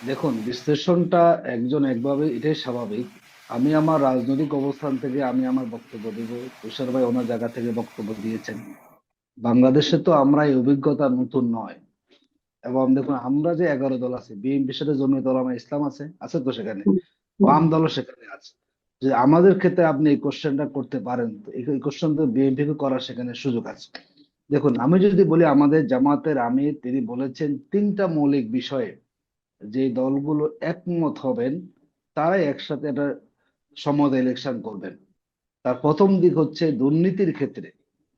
দেখুন, বিশ্লেষণটা একজন একভাবে এটাই স্বাভাবিক। আমি আমার রাজনৈতিক অবস্থান থেকে আমি আমার বক্তব্য দেব। তুষার ভাই ওনার জায়গা থেকে বক্তব্য দিয়েছেন। বাংলাদেশে তো আমরা এই অভিজ্ঞতা নতুন নয়। এবং দেখুন, আমরা যে 11 দল আছে, বিএনপির সাথে জমিয়ত উলামা ইসলাম আছে, আছে তো সেখানে, হুম, হুম। বাম দলও সেখানে আছে। যে আমাদের ক্ষেত্রে আপনি এই কোশ্চেনটা করতে পারেন, তো এই কোশ্চেন তো বিএনপি কে করার সেখানে সুযোগ আছে। দেখুন, আমি যদি বলি আমাদের জামাতের আমির তিনি বলেছেন তিনটা মৌলিক বিষয়ে যে দলগুলো একমত হবেন তারাই একসাথে একটা সমঝোতা ইলেকশন করবেন। তার প্রথম দিক হচ্ছে দুর্নীতির ক্ষেত্রে,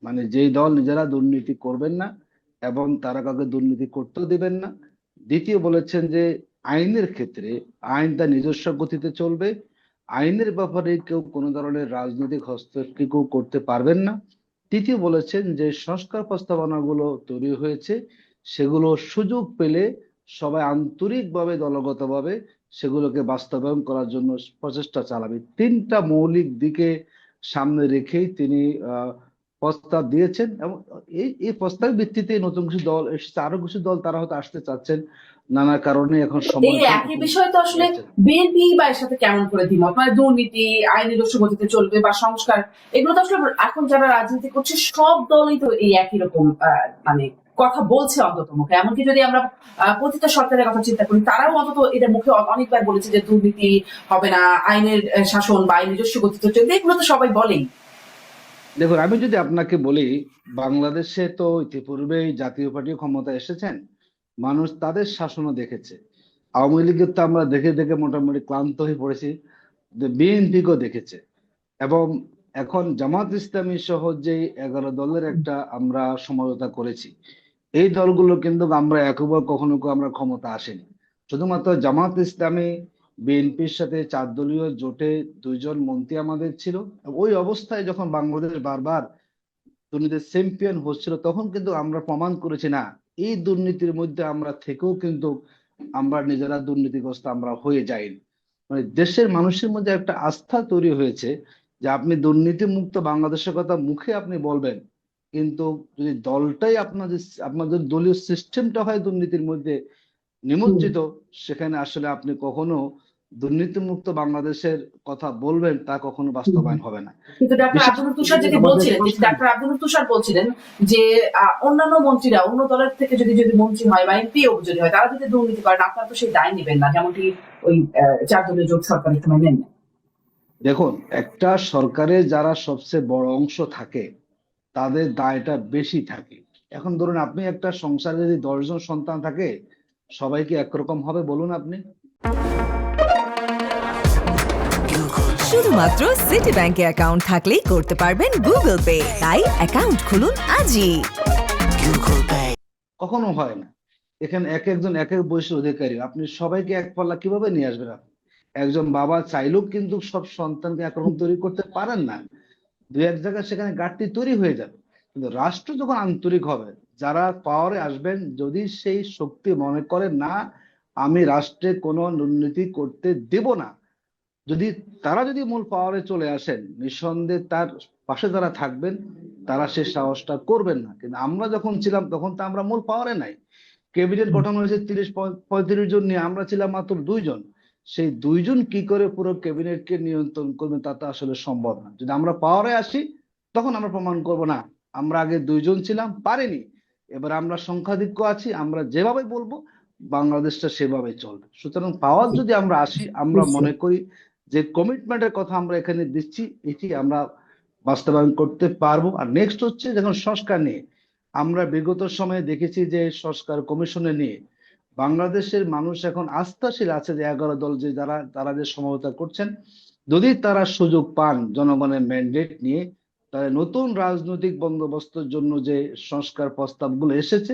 মানে যেই দল নিজেরা দুর্নীতি করবেন না এবং তারা কাউকে দুর্নীতি করতেও দিবেন না। দ্বিতীয় বলেছেন যে আইনের ক্ষেত্রে আইন তার নিজস্ব গতিতে চলবে, আইনের ব্যাপারে কেউ কোনো ধরনের রাজনৈতিক হস্তক্ষেপ কেউ করতে পারবেন না। তৃতীয় বলেছেন যে সংস্কার প্রস্তাবনাগুলো তৈরি হয়েছে, সেগুলো সুযোগ পেলে সবাই আন্তরিকভাবে দলগতভাবে সেগুলোকে বাস্তবায়ন করার জন্য প্রচেষ্টা চালাবে। তিনটা মৌলিক দিকে সামনে রেখেই তিনি আহ, প্রস্তাব দিয়েছেন। এবং এই এই প্রস্তাবের ভিত্তিতে নতুন কিছু দল এসেছে, আরো কিছু দল তারা হয়তো আসতে চাচ্ছেন, নানা কারণে এখন তো এই সময়টা একই নতুন বিষয় তো আসলে হয়েছে। বিএনপি বা এর সাথে কেমন করে দ্বিমত, মানে দুর্নীতি আইনি গতিতে চলবে বা সংস্কার, এগুলো তো আসলে এখন যারা রাজনীতি করছে সব দলই তো এই একই রকম মানে কথা বলছে অন্তত মুখে। এমনকি যদি আমরা পতিত সরকারের কথা চিন্তা করি, তারাও অন্তত এটা মুখে অনেকবার বলেছে যে দুর্নীতি হবে না, আইনের শাসন বা আইন নিজস্ব গতিতে চলবে, এগুলো তো সবাই বলেই। দেখুন, আমি যদি আপনাকে বলি, বাংলাদেশে তো ইতিপূর্বেই জাতীয় পার্টি ক্ষমতায় এসেছেন, মানুষ তাদের শাসনও দেখেছে। আওয়ামী লীগের তো আমরা দেখে দেখে মোটামুটি ক্লান্ত হয়ে পড়েছি, বিএনপি কেও দেখেছে। এবং এখন জামাত ইসলামী সহ যে 11 দলের একটা আমরা সমঝোতা করেছি, এই দলগুলো কিন্তু আমরা একবার কখনো আমরা ক্ষমতা আসেনি। শুধুমাত্র জামাত ইসলামী বিএনপির সাথে 4 দলীয় জোটে 2জন মন্ত্রী আমাদের ছিল। ওই অবস্থায় যখন বাংলাদেশ বারবার দুর্নীতির চ্যাম্পিয়ন হচ্ছিল, তখন কিন্তু আমরা প্রমাণ করেছি না, এই দুর্নীতির মধ্যে আমরা থেকেও কিন্তু আমরা নিজেরা দুর্নীতিগ্রস্ত আমরা হয়ে যাইনি। মানে দেশের মানুষের মধ্যে একটা আস্থা তৈরি হয়েছে যে আপনি দুর্নীতি মুক্ত বাংলাদেশের কথা মুখে আপনি বলবেন, কিন্তু যদি দলটাই আপনাদের আপনাদের দলীয় সিস্টেমটা হয় দুর্নীতির মধ্যে হুম। নিমজ্জিত, সেখানে আসলে আপনি কখনো দুর্নীতিমুক্ত বাংলাদেশের কথা বলবেন তা কখনো হুম। বাস্তবায়ন হবে না। কিন্তু ডাক্তার বিশেষ আব্দুল করে তুষার যেটি আমাদের বলছিলেন, যেটি প্রশ্ন। ডাক্তার আব্দুল তুষার বলছিলেন যে অন্যান্য মন্ত্রীরা অন্য দলের থেকে যদি যদি মন্ত্রী হয় বা এমপিও যদি হয়, তারা যদি দুর্নীতি করেন, আপনারা তো সেই দায় নেবেন না, যেমনটি ওই 4 দলীয় জোট সরকারের সময় নেন না। দেখুন, একটা সরকারের যারা সবচেয়ে বড় অংশ থাকে তাদের দায়টা বেশি থাকে। এখন ধরুন, আপনি একটা সংসারে যদি 10জন সন্তান থাকে, সবাই কি একরকম হবে বলুন আপনি? শুধুমাত্র সিটি ব্যাংকে অ্যাকাউন্ট থাকলেই করতে পারবেন গুগল পে। তাই অ্যাকাউন্ট খুলুন আজই। কখনো হয় না। এখানে এক একজন এক এক বয়সের অধিকারী, আপনি সবাইকে এক পাল্লা কিভাবে নিয়ে আসবেন আপনি? একজন বাবা চাইলেও কিন্তু সব সন্তানকে একরকম তৈরি করতে পারেন না। দুই এক জায়গায় সেখানে ঘাটতি তৈরি হয়ে যাবে। কিন্তু রাষ্ট্র যখন আন্তরিক হবে, যারা পাওয়ারে আসবেন, যদি সেই শক্তি মনে করেন না আমি রাষ্ট্রে কোনো দুর্নীতি করতে দেব না, যদি তারা যদি মূল পাওয়ারে চলে আসেন, নিঃসন্দেহে তার পাশে যারা থাকবেন তারা সে সাহসটা করবেন না। কিন্তু আমরা যখন ছিলাম তখন তো আমরা মূল পাওয়ারে নাই। ক্যাবিনেট গঠন হয়েছে 30-35 জন নিয়ে, আমরা ছিলাম মাত্র 2জন। সেই 2জন কি করে পুরো ক্যাবিনেটকে নিয়ন্ত্রণ করবেন তা তো আসলে সম্ভব না। যদি আমরা পাওয়ারে আসি, তখন আমরা প্রমাণ করব না আমরা আগে 2জন ছিলাম, পারিনি, এবার আমরা সংখ্যাধিক্য আছি, আমরা যেভাবে বলবো বাংলাদেশটা সেভাবে চলবে। সুতরাং পাওয়ার যদি আমরা আসি, আমরা নিশ্চয়ই। মনে করি যে কমিটমেন্টের কথা আমরা এখানে দিচ্ছি, এটি আমরা বাস্তবায়ন করতে পারবো। আর নেক্সট হচ্ছে যখন সংস্কার নিয়ে, আমরা বিগত সময়ে দেখেছি যে সংস্কার কমিশনে নিয়ে বাংলাদেশের মানুষ এখন আস্থাশীল আছে যে 11 দল যে তারা যে সমঝোতা করছেন, যদি তারা সুযোগ পান জনগণের ম্যান্ডেট নিয়ে, তাহলে নতুন রাজনৈতিক বন্দোবস্তের জন্য যে সংস্কার প্রস্তাবগুলো এসেছে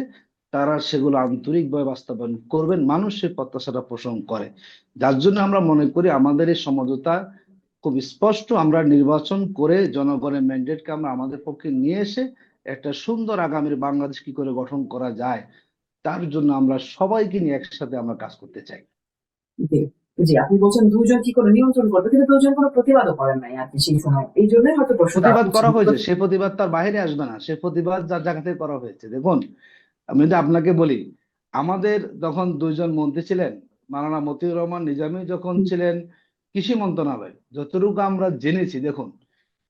তারা সেগুলো আন্তরিকভাবে বাস্তবায়ন করবেন। মানুষ সেই প্রত্যাশাটা পোষণ করে, যার জন্য আমরা মনে করি আমাদের এই সমঝোতা খুব স্পষ্ট। আমরা নির্বাচন করে জনগণের ম্যান্ডেটকে আমরা আমাদের পক্ষে নিয়ে এসে একটা সুন্দর আগামীর বাংলাদেশ কি করে গঠন করা যায়, তার জন্য আমরা সবাইকে নিয়ে একসাথে আমরা কাজ করতে চাই। জি। জি, আপনি বলছেন 2 জন কি করে নিয়ন্ত্রণ করবে, কিন্তু 2 জন কোনো প্রতিবাদও করেন নাই আর কি সেই সময়, এই জন্যই হয়তো প্রশ্নটা প্রতিবাদ উঠছে। করা হয়েছে, সে প্রতিবাদ তার বাইরে আসবে না, সে প্রতিবাদ যার জায়গা থেকে করা হয়েছে। দেখুন, আমি যদি আপনাকে বলি, আমাদের তখন 2জন মন্ত্রী ছিলেন, মাওলানা মতিউর রহমান নিজামী যখন ছিলেন কৃষি মন্ত্রণালয়, যতটুকু আমরা জেনেছি, দেখুন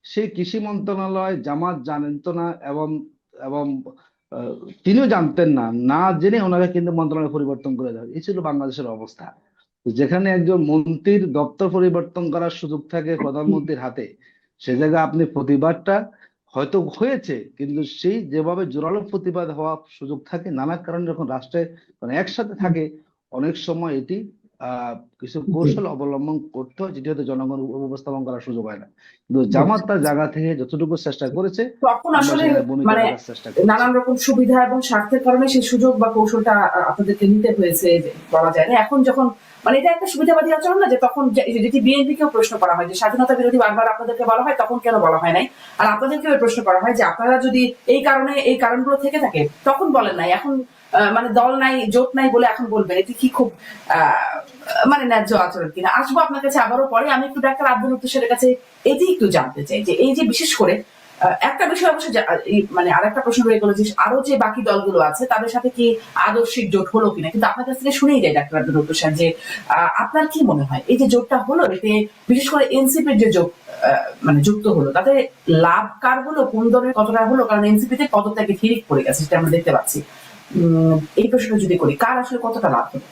সেই কৃষি মন্ত্রণালয় জামাত জানতো না, এবং এবং তিনিও জানতেন না, না জেনে ওনাকে কিন্তু মন্ত্রণালয় পরিবর্তন করে দেয়। এই ছিল বাংলাদেশের অবস্থা। তো যেখানে একজন মন্ত্রীর দপ্তর পরিবর্তন করার সুযোগ থাকে প্রধানমন্ত্রীর হাতে, সে জায়গায় আপনি প্রতিবাদটা হয়তো হয়েছে, কিন্তু সেই যেভাবে জোরালো প্রতিবাদ হওয়ার সুযোগ থাকে, নানা কারণে যখন রাষ্ট্রে মানে একসাথে থাকে, অনেক সময় এটি কিছু কৌশল অবলম্বন করতে হয়, যেটি হয়তো জনগণ উপস্থাপন করার সুযোগ হয় না। কিন্তু জামাত তার জায়গা থেকে যতটুকু চেষ্টা করেছে, তখন আমরা আসলে সেখানে ভূমিকা মানে রাখার চেষ্টা করেছি। নানান রকম সুবিধা এবং স্বার্থের কারণে সেই সুযোগ বা কৌশলটা আপনাদেরকে নিতে হয়েছে বলা যায় না। এখন যখন মানে এটা একটা সুবিধাবাদী আচরণ না, যে তখন যেটি বিএনপি কেও প্রশ্ন করা হয় যে স্বাধীনতা বিরোধী বারবার আপনাদেরকে বলা হয়, তখন কেন বলা হয় নাই? আর আপনাদেরকেও প্রশ্ন করা হয় যে আপনারা যদি এই কারণগুলো থেকে থাকে তখন বলেন নাই, এখন মানে দল নাই, জোট নাই বলে এখন বলবেন, এটি কি খুব মানে ন্যায্য আচরণ কিনা? আসবো আপনার কাছে আবারও পরে। আমি একটু ডাক্তার আব্দুল লতিফের কাছে এটি একটু জানতে চাই যে এই যে বিশেষ করে একটা বিষয় অবশ্য মানে আরেকটা প্রশ্ন রয়ে গেল যে আরো যে বাকি দলগুলো আছে তাদের সাথে কি আদর্শিক জোট হলো কিনা, কিন্তু আপনার কাছ থেকে শুনেই যায় ডাক্তার আব্দুল লতিফ সাহেব যে আপনার কি মনে হয় এই যে জোটটা হলো, এতে বিশেষ করে এনসিপির যে জোট মানে যুক্ত হলো, তাতে লাভ কার হলো, কোন দলের কতটা হলো? কারণ এনসিপিতে পদত্যাগে হিড়িক পড়ে গেছে, সেটা আমরা দেখতে পাচ্ছি। এই প্রশ্নটা যদি করি, কার আসলে কতটা লাভ হলো?